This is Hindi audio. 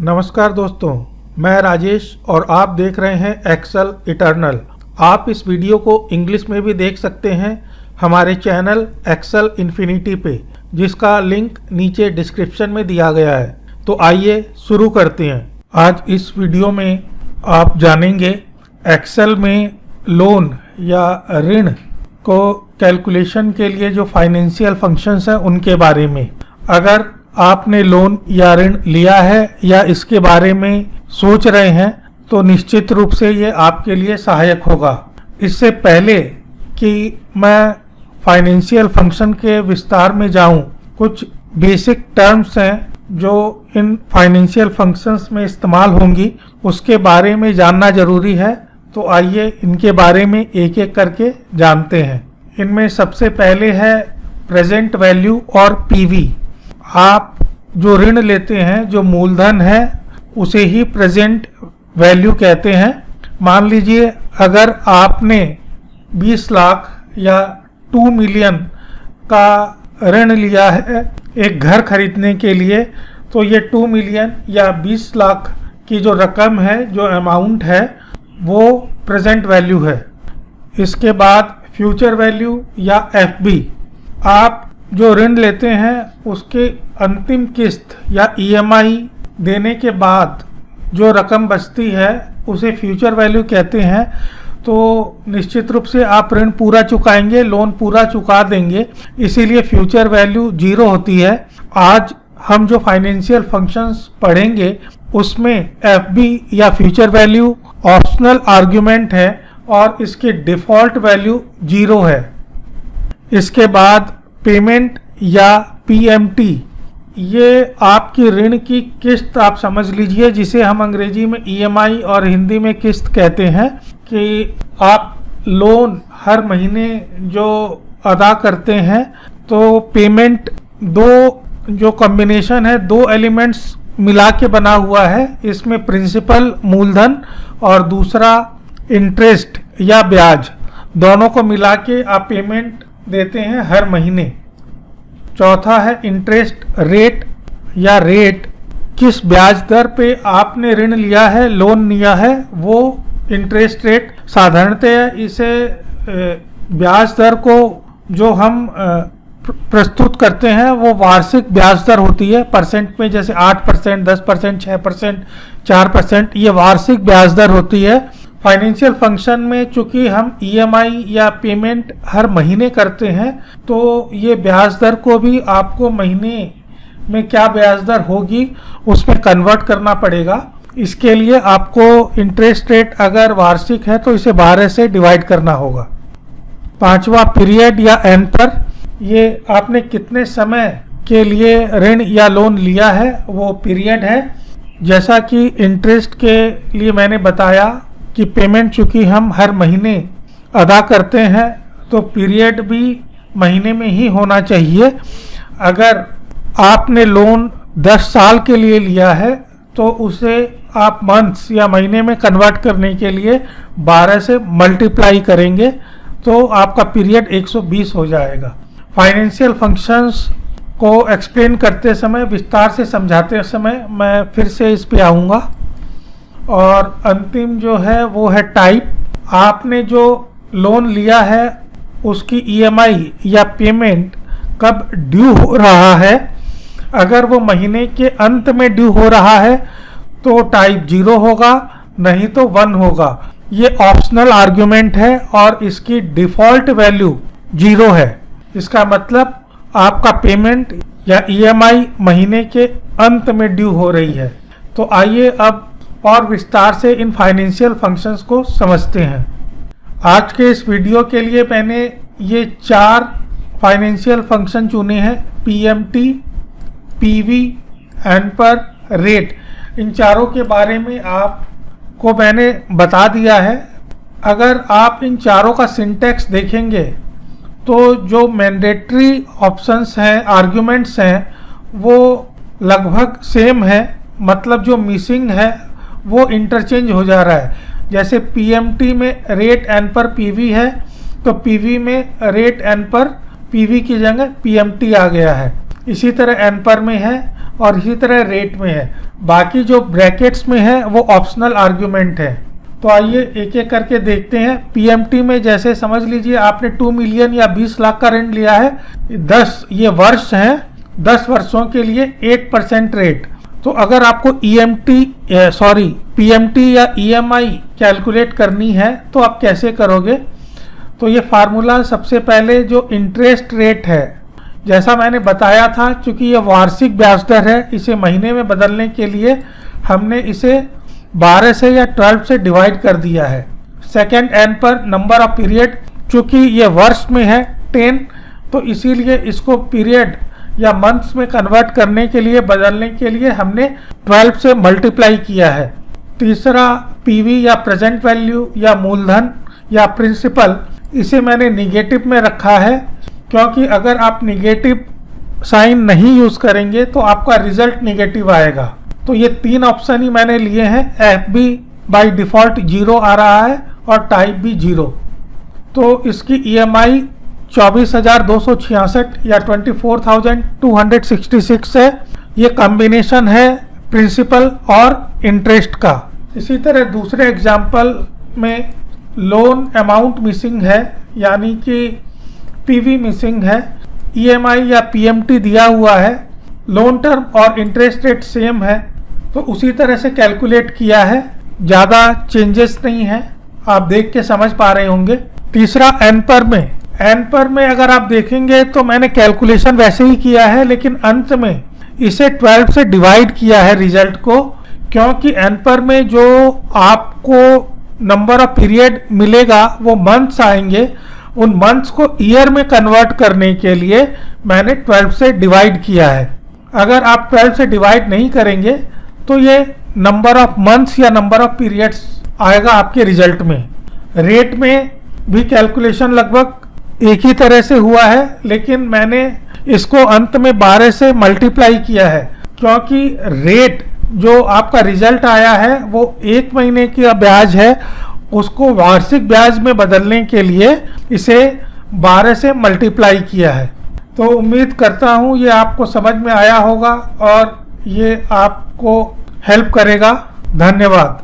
नमस्कार दोस्तों, मैं राजेश और आप देख रहे हैं एक्सेल इटर्नल। आप इस वीडियो को इंग्लिश में भी देख सकते हैं हमारे चैनल एक्सेल इन्फिनिटी पे, जिसका लिंक नीचे डिस्क्रिप्शन में दिया गया है। तो आइए शुरू करते हैं। आज इस वीडियो में आप जानेंगे एक्सेल में लोन या ऋण को कैलकुलेशन के लिए जो फाइनेंशियल फंक्शंस हैं उनके बारे में। अगर आपने लोन या ऋण लिया है या इसके बारे में सोच रहे हैं तो निश्चित रूप से ये आपके लिए सहायक होगा। इससे पहले कि मैं फाइनेंशियल फंक्शन के विस्तार में जाऊं, कुछ बेसिक टर्म्स हैं जो इन फाइनेंशियल फंक्शंस में इस्तेमाल होंगी, उसके बारे में जानना जरूरी है। तो आइए इनके बारे में एक एक करके जानते हैं। इनमें सबसे पहले है प्रेजेंट वैल्यू और पीवी। आप जो ऋण लेते हैं, जो मूलधन है, उसे ही प्रेजेंट वैल्यू कहते हैं। मान लीजिए अगर आपने 20 लाख या 2 मिलियन का ऋण लिया है एक घर खरीदने के लिए, तो ये 2 मिलियन या 20 लाख की जो रकम है, जो अमाउंट है, वो प्रेजेंट वैल्यू है। इसके बाद फ्यूचर वैल्यू या एफबी। आप जो ऋण लेते हैं उसके अंतिम किस्त या ईएमआई देने के बाद जो रकम बचती है उसे फ्यूचर वैल्यू कहते हैं। तो निश्चित रूप से आप ऋण पूरा चुकाएंगे, लोन पूरा चुका देंगे, इसीलिए फ्यूचर वैल्यू 0 होती है। आज हम जो फाइनेंशियल फंक्शंस पढ़ेंगे उसमें एफबी या फ्यूचर वैल्यू ऑप्शनल आर्ग्यूमेंट है और इसकी डिफ़ॉल्ट वैल्यू 0 है। इसके बाद पेमेंट या पीएमटी, ये आपकी ऋण की किस्त आप समझ लीजिए, जिसे हम अंग्रेजी में ईएमआई और हिंदी में किस्त कहते हैं, कि आप लोन हर महीने जो अदा करते हैं। तो पेमेंट दो जो कॉम्बिनेशन है, 2 एलिमेंट्स मिला के बना हुआ है। इसमें प्रिंसिपल मूलधन और दूसरा इंटरेस्ट या ब्याज, दोनों को मिला के आप पेमेंट देते हैं हर महीने। चौथा है इंटरेस्ट रेट या रेट, किस ब्याज दर पे आपने ऋण लिया है, लोन लिया है, वो इंटरेस्ट रेट। साधारणतः इसे ब्याज दर को जो हम प्रस्तुत करते हैं वो वार्षिक ब्याज दर होती है, परसेंट में, जैसे 8%, 10%, 6%, 4%, ये वार्षिक ब्याज दर होती है। फाइनेंशियल फंक्शन में चूंकि हम ईएमआई या पेमेंट हर महीने करते हैं, तो ये ब्याज दर को भी आपको महीने में क्या ब्याज दर होगी उसमें कन्वर्ट करना पड़ेगा। इसके लिए आपको इंटरेस्ट रेट अगर वार्षिक है तो इसे 12 से डिवाइड करना होगा। पांचवा पीरियड या एनपर, ये आपने कितने समय के लिए ऋण या लोन लिया है वो पीरियड है। जैसा कि इंटरेस्ट के लिए मैंने बताया कि पेमेंट चूंकि हम हर महीने अदा करते हैं तो पीरियड भी महीने में ही होना चाहिए। अगर आपने लोन 10 साल के लिए लिया है तो उसे आप मंथ्स या महीने में कन्वर्ट करने के लिए 12 से मल्टीप्लाई करेंगे तो आपका पीरियड 120 हो जाएगा। फाइनेंशियल फंक्शंस को एक्सप्लेन करते समय, विस्तार से समझाते समय मैं फिर से इस पे आऊँगा। और अंतिम जो है वो है टाइप। आपने जो लोन लिया है उसकी ईएमआई या पेमेंट कब ड्यू हो रहा है। अगर वो महीने के अंत में ड्यू हो रहा है तो टाइप 0 होगा, नहीं तो 1 होगा। ये ऑप्शनल आर्ग्यूमेंट है और इसकी डिफ़ॉल्ट वैल्यू 0 है। इसका मतलब आपका पेमेंट या ईएमआई महीने के अंत में ड्यू हो रही है। तो आइए अब और विस्तार से इन फाइनेंशियल फंक्शंस को समझते हैं। आज के इस वीडियो के लिए मैंने ये 4 फाइनेंशियल फंक्शन चुने हैं, पीएमटी, पीवी, एनपर, रेट। इन चारों के बारे में आपको मैंने बता दिया है। अगर आप इन चारों का सिंटैक्स देखेंगे तो जो मैंडेटरी ऑप्शंस हैं, आर्ग्यूमेंट्स हैं, वो लगभग सेम है। मतलब जो मिसिंग है वो इंटरचेंज हो जा रहा है। जैसे पीएमटी में रेट एन पर पीवी है तो पीवी में रेट एन पर पीवी की जगह पीएमटी आ गया है। इसी तरह एन पर में है और इसी तरह रेट में है। बाकी जो ब्रैकेट्स में है वो ऑप्शनल आर्ग्यूमेंट है। तो आइए एक एक करके देखते हैं। पीएमटी में जैसे समझ लीजिए आपने 2 मिलियन या 20 लाख का ऋण लिया है, 10 ये वर्ष हैं, 10 वर्षों के लिए 8% रेट। तो अगर आपको पीएमटी या ईएमआई कैलकुलेट करनी है तो आप कैसे करोगे? तो ये फार्मूला सबसे पहले जो इंटरेस्ट रेट है, जैसा मैंने बताया था, चूंकि ये वार्षिक ब्याज दर है, इसे महीने में बदलने के लिए हमने इसे 12 से या 12 से डिवाइड कर दिया है। सेकेंड एन पर नंबर ऑफ पीरियड, चूंकि ये वर्ष में है 10, तो इसीलिए इसको पीरियड या मंथ्स में कन्वर्ट करने के लिए, बदलने के लिए हमने 12 से मल्टीप्लाई किया है। तीसरा पीवी या प्रेजेंट वैल्यू या मूलधन या प्रिंसिपल, इसे मैंने निगेटिव में रखा है, क्योंकि अगर आप निगेटिव साइन नहीं यूज करेंगे तो आपका रिजल्ट निगेटिव आएगा। तो ये 3 ऑप्शन ही मैंने लिए हैं। एफबी बाय डिफॉल्ट 0 आ रहा है और टाइप भी 0। तो इसकी ईएमआई 24,266 या 24,266 है। ये कॉम्बिनेशन है प्रिंसिपल और इंटरेस्ट का। इसी तरह दूसरे एग्जाम्पल में लोन अमाउंट मिसिंग है, यानी कि पीवी मिसिंग है, ईएमआई या पीएमटी दिया हुआ है, लोन टर्म और इंटरेस्ट रेट सेम है, तो उसी तरह से कैलकुलेट किया है, ज़्यादा चेंजेस नहीं है, आप देख के समझ पा रहे होंगे। तीसरा एन पर में अगर आप देखेंगे तो मैंने कैलकुलेशन वैसे ही किया है, लेकिन अंत में इसे 12 से डिवाइड किया है रिजल्ट को, क्योंकि एन पर में जो आपको नंबर ऑफ पीरियड मिलेगा वो मंथ्स आएंगे, उन मंथ्स को ईयर में कन्वर्ट करने के लिए मैंने 12 से डिवाइड किया है। अगर आप 12 से डिवाइड नहीं करेंगे तो ये नंबर ऑफ मंथ्स या नंबर ऑफ पीरियड्स आएगा आपके रिजल्ट में। रेट में भी कैलकुलेशन लगभग एक ही तरह से हुआ है, लेकिन मैंने इसको अंत में 12 से मल्टीप्लाई किया है, क्योंकि रेट जो आपका रिजल्ट आया है वो 1 महीने का ब्याज है, उसको वार्षिक ब्याज में बदलने के लिए इसे 12 से मल्टीप्लाई किया है। तो उम्मीद करता हूँ ये आपको समझ में आया होगा और ये आपको हेल्प करेगा। धन्यवाद।